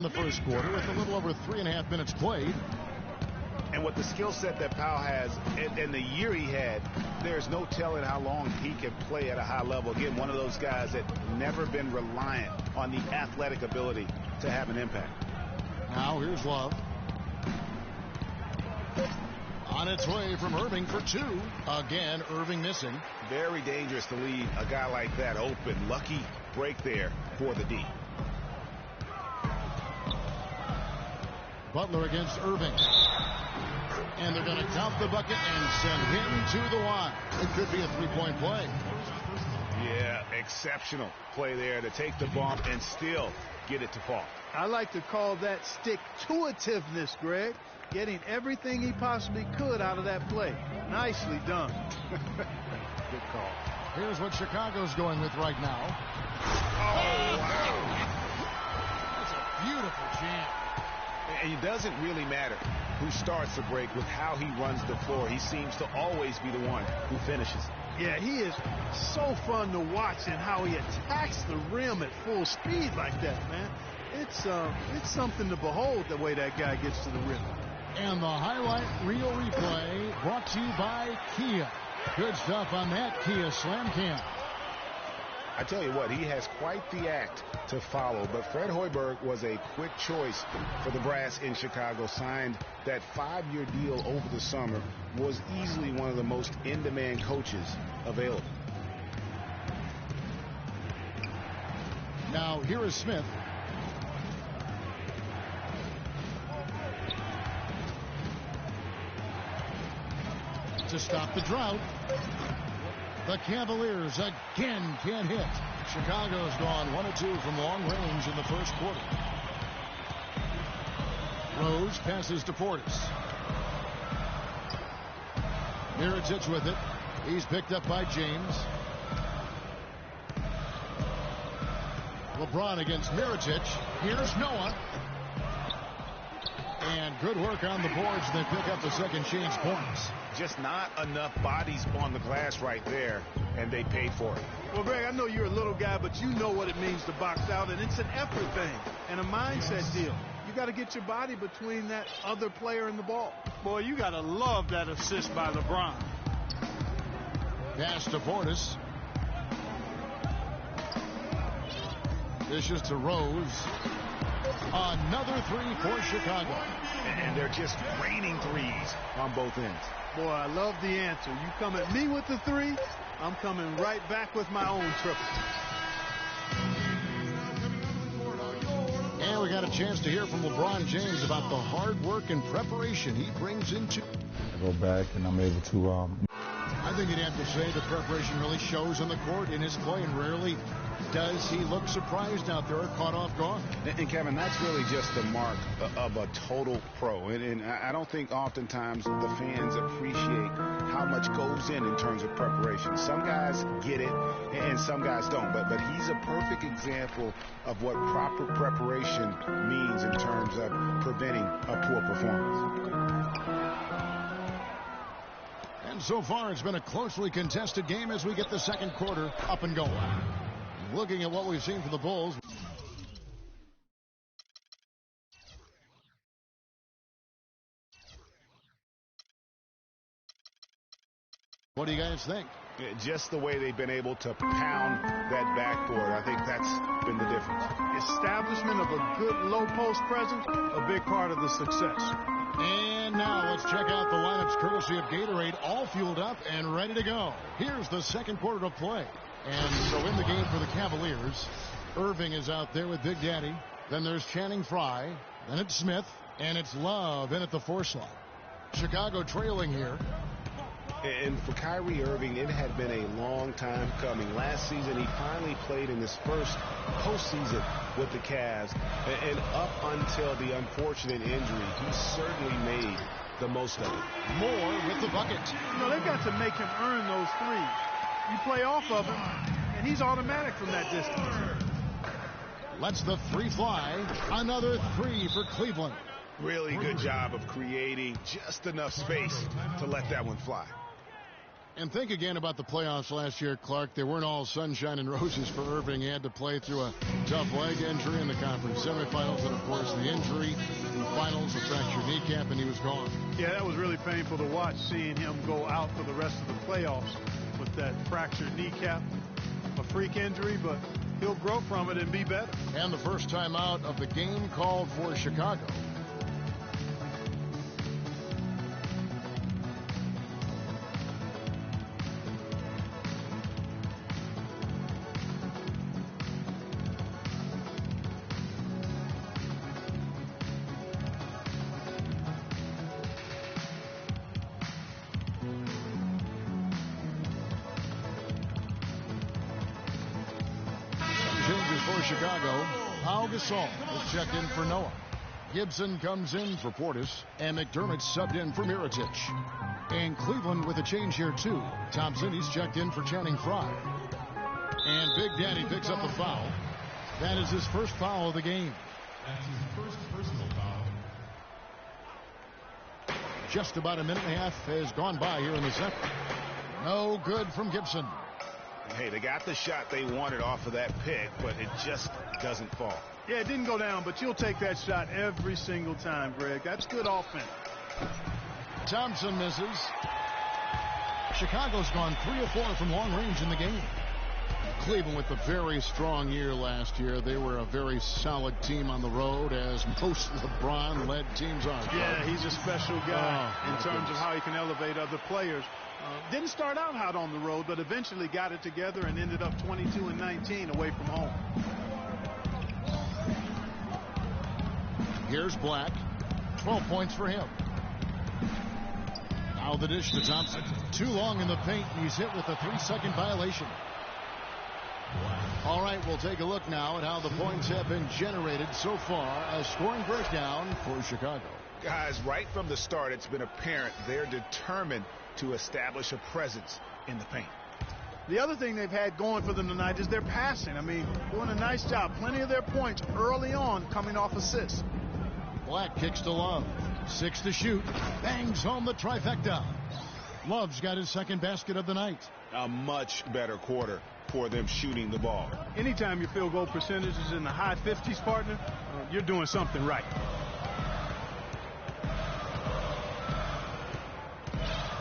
the first quarter with a little over 3.5 minutes played. And with the skill set that Powell has and the year he had, there's no telling how long he can play at a high level. Again, one of those guys that never been reliant on the athletic ability to have an impact. Now here's Love. On its way from Irving for two. Again, Irving missing. Very dangerous to leave a guy like that open. Lucky break there for the D. Butler against Irving. And they're going to count the bucket and send him to the line. It could be a three-point play. Yeah, exceptional play there to take the bump and still get it to fall. I like to call that stick-to-itiveness, Greg. Getting everything he possibly could out of that play. Nicely done. Good call. Here's what Chicago's going with right now. Oh, wow. That's a beautiful jam. And it doesn't really matter who starts the break with how he runs the floor. He seems to always be the one who finishes. Yeah, he is so fun to watch and how he attacks the rim at full speed like that, man. It's something to behold the way that guy gets to the rim. And the highlight reel replay brought to you by Kia. Good stuff on that Kia Slam Cam. I tell you what, he has quite the act to follow, but Fred Hoiberg was a quick choice for the brass in Chicago. Signed that 5-year deal over the summer, was easily one of the most in-demand coaches available. Now here is Smith. To stop the drought. The Cavaliers again can't hit. Chicago's gone 1 of 2 from long range in the first quarter. Rose passes to Portis. Mirotic with it. He's picked up by James. LeBron against Mirotic. Here's Noah. And good work on the boards. They pick up the second change points. Just not enough bodies on the glass right there, and they paid for it. Well, Greg, I know you're a little guy, but you know what it means to box out, and it's an effort thing and a mindset deal. You got to get your body between that other player and the ball. Boy, you got to love that assist by LeBron. Pass to Portis. Dishes to Rose. Another three for Chicago. And they're just raining threes on both ends. Boy, I love the answer. You come at me with the three, I'm coming right back with my own triple. And we got a chance to hear from LeBron James about the hard work and preparation he brings into. I go back and I'm able to. I think you'd have to say the preparation really shows on the court in his play, and rarely does he look surprised out there or caught off guard. And Kevin, that's really just the mark of a total pro. And I don't think oftentimes the fans appreciate how much goes in terms of preparation. Some guys get it and some guys don't. But he's a perfect example of what proper preparation means in terms of preventing a poor performance. And so far, it's been a closely contested game as we get the second quarter up and going. Looking at what we've seen from the Bulls. What do you guys think? Just the way they've been able to pound that backboard. I think that's been the difference. Establishment of a good low post presence, a big part of the success. And now let's check out the lineups courtesy of Gatorade, all fueled up and ready to go. Here's the second quarter of play. And so in the game for the Cavaliers, Irving is out there with Big Daddy. Then there's Channing Frye. Then it's Smith. And it's Love in at the 4 slot. Chicago trailing here. And for Kyrie Irving, it had been a long time coming. Last season, he finally played in his first postseason with the Cavs. And up until the unfortunate injury, he certainly made the most of it. Moore with the bucket. No, they've got to make him earn those threes. You play off of him, and he's automatic from that distance. Lets the 3 fly. Another 3 for Cleveland. Really good job of creating just enough space to let that one fly. And think again about the playoffs last year, Clark. They weren't all sunshine and roses for Irving. He had to play through a tough leg injury in the conference semifinals, and, of course, the injury in the finals, a fractured kneecap, and he was gone. Yeah, that was really painful to watch, seeing him go out for the rest of the playoffs with that fractured kneecap. A freak injury, but he'll grow from it and be better. And the first time out of the game called for Chicago. Chicago, Pau Gasol is checked in for Noah. Gibson comes in for Portis, and McDermott subbed in for Mirotic. And Cleveland with a change here, too. Thompson, he's checked in for Channing Frye. And Big Daddy picks up the foul. That is his first foul of the game. That's his first personal foul. Just about a minute and a half has gone by here in the second. No good from Gibson. Hey, they got the shot they wanted off of that pick, but it just doesn't fall. Yeah, it didn't go down, but you'll take that shot every single time, Greg. That's good offense. Thompson misses. Chicago's gone 3 of 4 from long range in the game. Cleveland with a very strong year last year. They were a very solid team on the road, as most LeBron-led teams are. Yeah, he's a special guy in terms of how he can elevate other players. Didn't start out hot on the road, but eventually got it together and ended up 22-19 away from home. Here's Black. 12 points for him. Now the dish to Thompson. Too long in the paint, and he's hit with a 3-second violation. All right, we'll take a look now at how the points have been generated so far. A scoring breakdown for Chicago. Guys, right from the start, it's been apparent they're determined to establish a presence in the paint. The other thing they've had going for them tonight is their passing. I mean, doing a nice job. Plenty of their points early on coming off assists. Black kicks to Love. 6 to shoot. Bangs home the trifecta. Love's got his second basket of the night. A much better quarter for them shooting the ball. Anytime your field goal percentage is in the high 50s, partner, you're doing something right.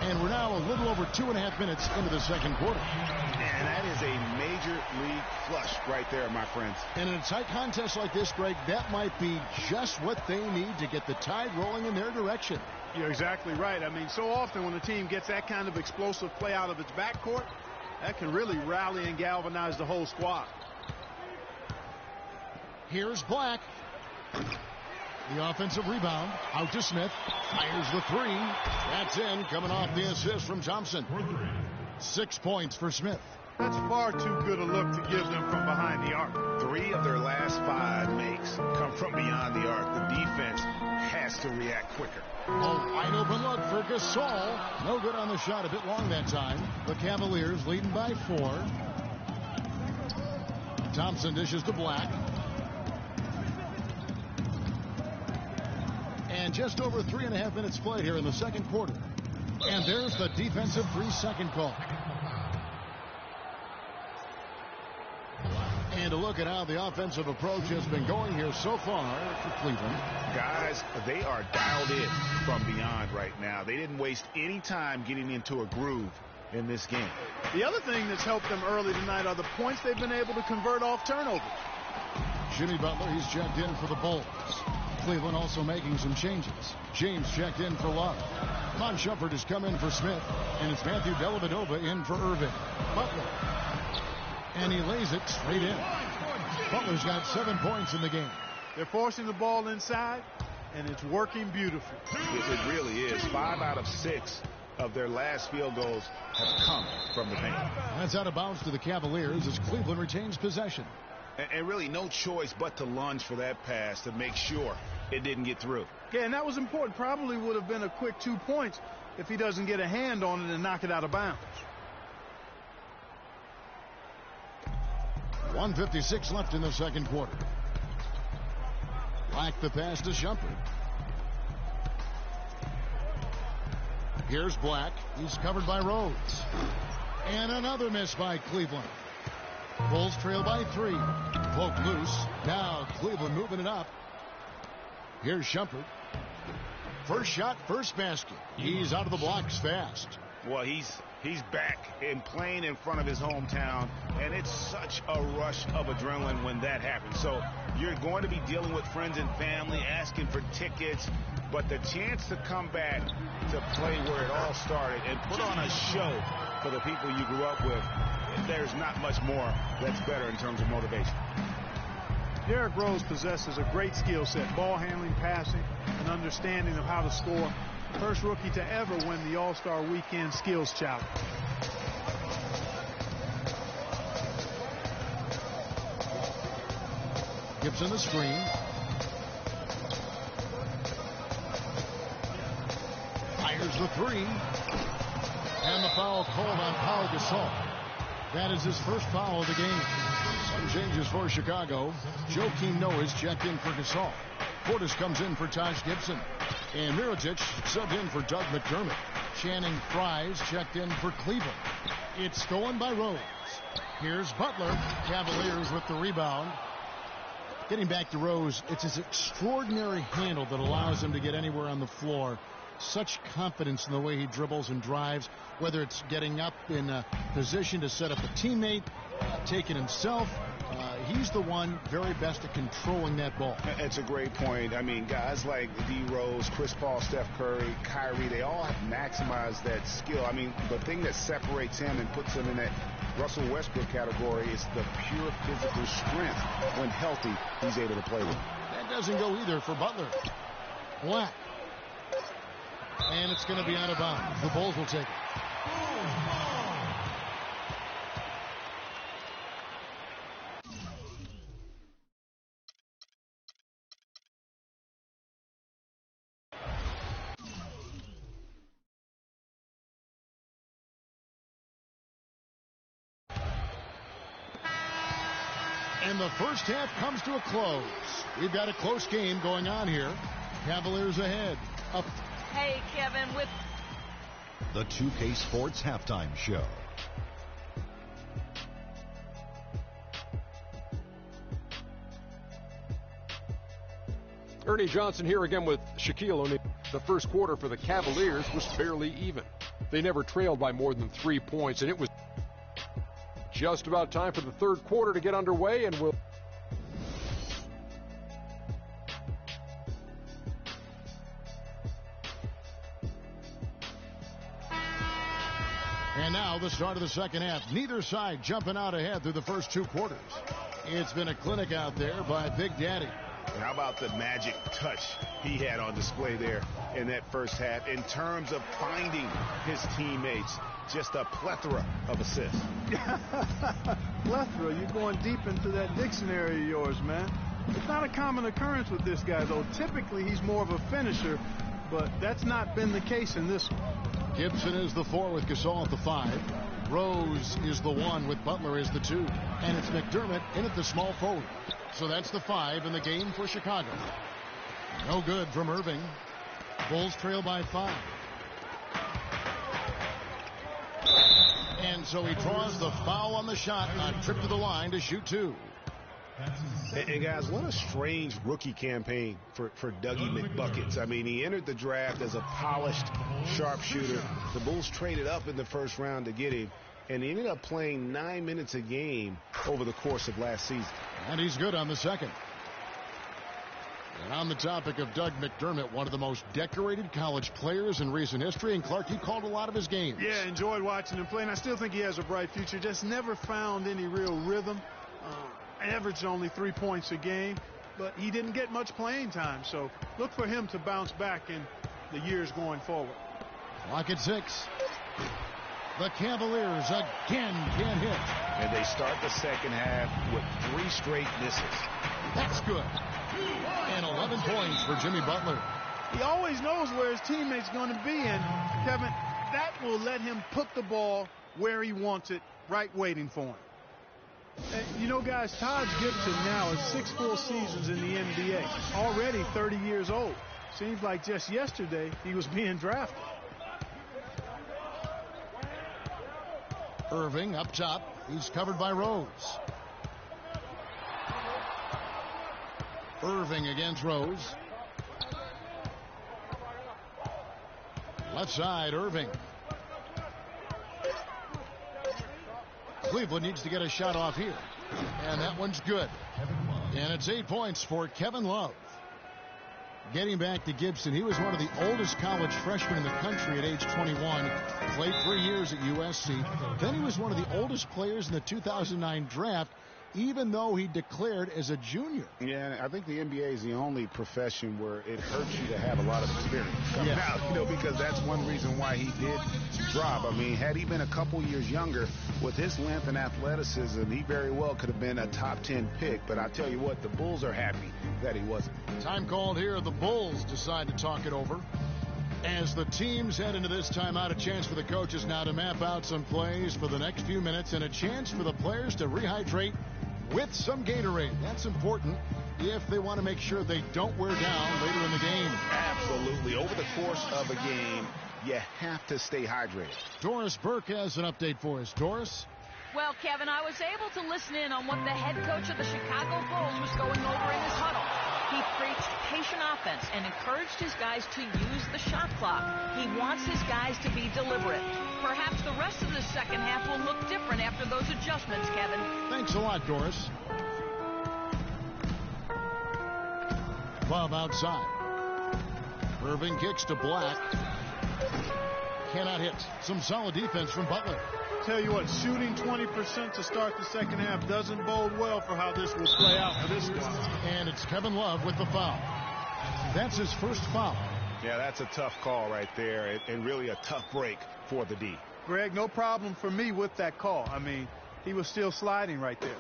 And we're now a little over 2.5 minutes into the second quarter. And that is a major league flush right there, my friends. And in a tight contest like this, Greg, that might be just what they need to get the tide rolling in their direction. You're exactly right. I mean, so often when a team gets that kind of explosive play out of its backcourt, that can really rally and galvanize the whole squad. Here's Black. The offensive rebound. Out to Smith. Fires the 3. That's in. Coming off the assist from Thompson. 6 points for Smith. That's far too good a look to give them from behind the arc. 3 of their last 5 makes come from beyond the arc. The defense has to react quicker. A wide open look for Gasol. No good on the shot. A bit long that time. The Cavaliers leading by 4. Thompson dishes to Black. And just over 3.5 minutes played here in the second quarter. And there's the defensive 3-second call. And a look at how the offensive approach has been going here so far for Cleveland. Guys, they are dialed in from beyond right now. They didn't waste any time getting into a groove in this game. The other thing that's helped them early tonight are the points they've been able to convert off turnovers. Jimmy Butler, he's checked in for the Bulls. Cleveland also making some changes. James checked in for Love. Von Shumpert has come in for Smith. And it's Matthew Dellavedova in for Irving. Butler. And he lays it straight in. Butler's got 7 points in the game. They're forcing the ball inside, and it's working beautifully. It really is. 5 out of 6 of their last field goals have come from the paint. That's out of bounds to the Cavaliers as Cleveland retains possession. And really no choice but to lunge for that pass to make sure it didn't get through. Yeah, and that was important. Probably would have been a quick 2 points if he doesn't get a hand on it and knock it out of bounds. 1:56 left in the second quarter. Black the pass to Shumpert. Here's Black. He's covered by Rhodes. And another miss by Cleveland. Bulls trail by 3. Poke loose. Now Cleveland moving it up. Here's Shumpert. First shot, first basket. He's out of the blocks fast. Well, he's back and playing in front of his hometown, and it's such a rush of adrenaline when that happens. So you're going to be dealing with friends and family, asking for tickets, but the chance to come back to play where it all started and put on a show for the people you grew up with, there's not much more that's better in terms of motivation. Derrick Rose possesses a great skill set, ball handling, passing, and understanding of how to score. First rookie to ever win the All-Star Weekend Skills Challenge. Gibson the screen. Fires the 3. And the foul called on Pau Gasol. That is his first foul of the game. Some changes for Chicago. Joakim Noah's checked in for Gasol. Portis comes in for Taj Gibson. And Mirotic subbed in for Doug McDermott. Channing Frye's checked in for Cleveland. It's stolen by Rose. Here's Butler. Cavaliers with the rebound. Getting back to Rose, it's his extraordinary handle that allows him to get anywhere on the floor. Such confidence in the way he dribbles and drives, whether it's getting up in a position to set up a teammate, taking himself. He's the one very best at controlling that ball. It's a great point. I mean, guys like D. Rose, Chris Paul, Steph Curry, Kyrie, they all have maximized that skill. I mean, the thing that separates him and puts him in that Russell Westbrook category is the pure physical strength. When healthy, he's able to play with. That doesn't go either for Butler. Black. And it's going to be out of bounds. The Bulls will take it. And the first half comes to a close. We've got a close game going on here. Cavaliers ahead. Up. Hey, Kevin, with the 2K Sports Halftime Show. Ernie Johnson here again with Shaquille O'Neal. The first quarter for the Cavaliers was fairly even. They never trailed by more than 3 points, and it was just about time for the third quarter to get underway, and we'll... And now the start of the second half. Neither side jumping out ahead through the first 2 quarters. It's been a clinic out there by Big Daddy. And how about the magic touch he had on display there in that first half in terms of finding his teammates? Just a plethora of assists. Plethora? You're going deep into that dictionary of yours, man. It's not a common occurrence with this guy, though. Typically, he's more of a finisher, but that's not been the case in this one. Gibson is the 4 with Gasol at the 5. Rose is the 1 with Butler as the 2. And it's McDermott in at the small forward. So that's the 5 in the game for Chicago. No good from Irving. Bulls trail by 5. And so he draws the foul on the shot on a trip to the line to shoot 2. And guys, what a strange rookie campaign for Dougie McBuckets. I mean, he entered the draft as a polished sharpshooter. The Bulls traded up in the first round to get him, and he ended up playing 9 minutes a game over the course of last season. And he's good on the second. And on the topic of Doug McDermott, one of the most decorated college players in recent history, and Clark, you called a lot of his games. Yeah, enjoyed watching him play, and I still think he has a bright future. Just never found any real rhythm. Averaged only 3 points a game, but he didn't get much playing time. So look for him to bounce back in the years going forward. Clock at 6. The Cavaliers again can't hit. And they start the second half with 3 straight misses. That's good. And 11 points for Jimmy Butler. He always knows where his teammate's going to be, and Kevin, that will let him put the ball where he wants it, right waiting for him. You know, guys, Taj Gibson now has 6 full seasons in the NBA, already 30 years old. Seems like just yesterday he was being drafted. Irving up top. He's covered by Rose. Irving against Rose. Left side, Irving. Cleveland needs to get a shot off here. And that one's good. And it's 8 points for Kevin Love. Getting back to Gibson, he was one of the oldest college freshmen in the country at age 21. Played 3 years at USC. Then he was one of the oldest players in the 2009 draft, even though he declared as a junior. Yeah, I think the NBA is the only profession where it hurts you to have a lot of experience coming out, because that's one reason why he did drop. I mean, had he been a couple years younger, with his length and athleticism, he very well could have been a top 10 pick. But I tell you what, the Bulls are happy that he wasn't. Time called here. The Bulls decide to talk it over. As the teams head into this timeout, a chance for the coaches now to map out some plays for the next few minutes and a chance for the players to rehydrate with some Gatorade. That's important if they want to make sure they don't wear down later in the game. Absolutely. Over the course of a game, you have to stay hydrated. Doris Burke has an update for us. Doris? Well, Kevin, I was able to listen in on what the head coach of the Chicago Bulls was going over in his huddle. He preached patient offense and encouraged his guys to use the shot clock. He wants his guys to be deliberate. Perhaps the rest of the second half will look different after those adjustments, Kevin. Thanks a lot, Doris. Love outside. Irving kicks to Black. Cannot hit. Some solid defense from Butler. Tell you what, shooting 20% to start the second half doesn't bode well for how this will play out for this squad. And it's Kevin Love with the foul. That's his first foul. Yeah, that's a tough call right there, and really a tough break for the D. Greg, no problem for me with that call. I mean, he was still sliding right there.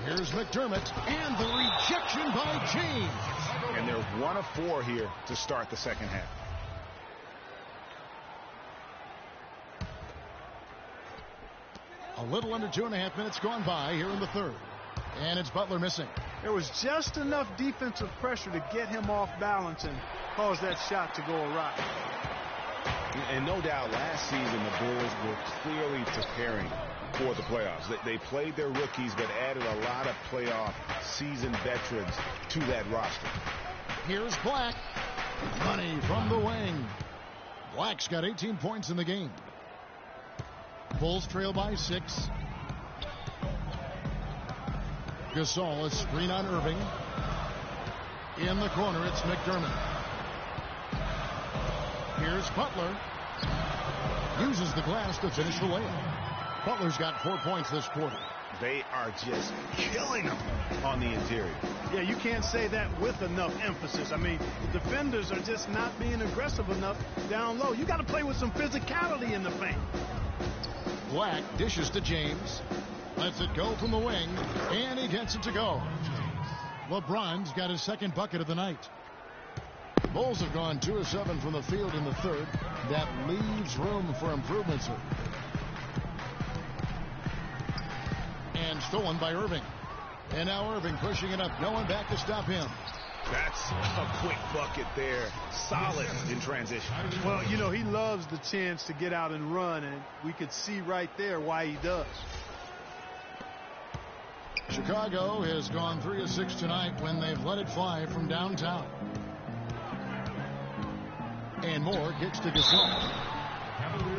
Here's McDermott, and the rejection by James. And they're 1 of 4 here to start the second half. A little under 2.5 minutes gone by here in the third. And it's Butler missing. There was just enough defensive pressure to get him off balance and cause that shot to go awry. And no doubt last season the Bulls were clearly preparing for the playoffs. They played their rookies but added a lot of playoff seasoned veterans to that roster. Here's Black. Money from the wing. Black's got 18 points in the game. Bulls trail by 6. Gasol, a screen on Irving. In the corner, it's McDermott. Here's Butler. Uses the glass to finish the layup. Butler's got 4 points this quarter. They are just killing them on the interior. Yeah, you can't say that with enough emphasis. I mean, defenders are just not being aggressive enough down low. You got to play with some physicality in the paint. Black dishes to James. Lets it go from the wing, and he gets it to go. LeBron's got his second bucket of the night. Bulls have gone 2 of 7 from the field in the third. That leaves room for improvements. And stolen by Irving. And now Irving pushing it up. No one back to stop him. That's a quick bucket there. Solid in transition. Well, you know, he loves the chance to get out and run, and we could see right there why he does. Chicago has gone 3 of 6 tonight when they've let it fly from downtown. And Moore kicks to Gasol.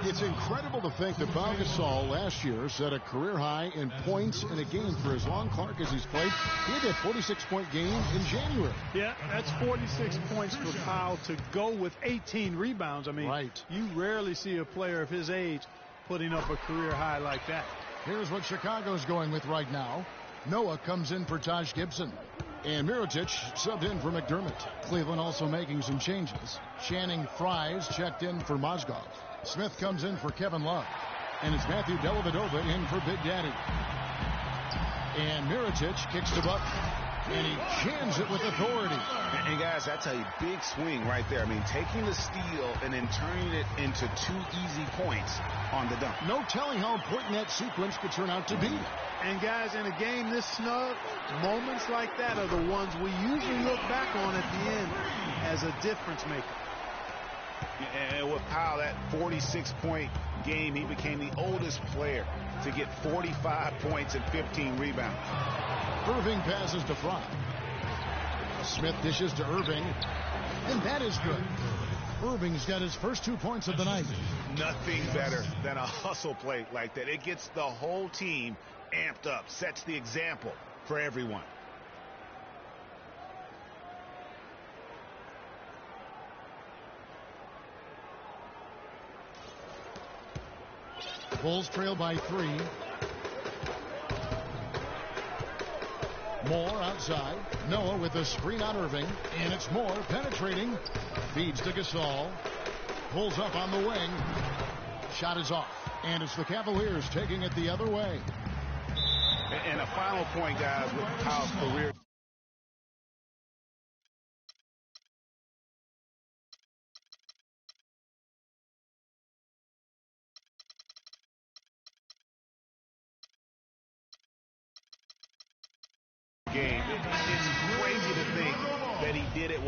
It's incredible to think that Pau Gasol last year set a career high in points in a game for as long, Clark, as he's played. He had a 46-point game in January. Yeah, that's 46 points for Pau to go with 18 rebounds. I mean, you rarely see a player of his age putting up a career high like that. Here's what Chicago's going with right now. Noah comes in for Taj Gibson. And Mirotic subbed in for McDermott. Cleveland also making some changes. Channing Fries checked in for Mozgov. Smith comes in for Kevin Love. And it's Matthew Dellavedova in for Big Daddy. And Mirotic kicks to Butler. And he jams it with authority. And guys, that's a big swing right there. I mean, taking the steal and then turning it into 2 easy points on the dunk. No telling how important that sequence could turn out to be. And guys, in a game this snug, moments like that are the ones we usually look back on at the end as a difference maker. And with Powell, that 46-point game, he became the oldest player to get 45 points and 15 rebounds. Irving passes to Fry. Smith dishes to Irving, and that is good. Irving's got his first 2 points of the night. Nothing better than a hustle play like that. It gets the whole team amped up, sets the example for everyone. Bulls trail by 3. Moore outside. Noah with the screen on Irving. And it's Moore penetrating. Feeds to Gasol. Pulls up on the wing. Shot is off. And it's the Cavaliers taking it the other way. And a final point, guys, with Powell's career. Game. It's crazy to think that he did it.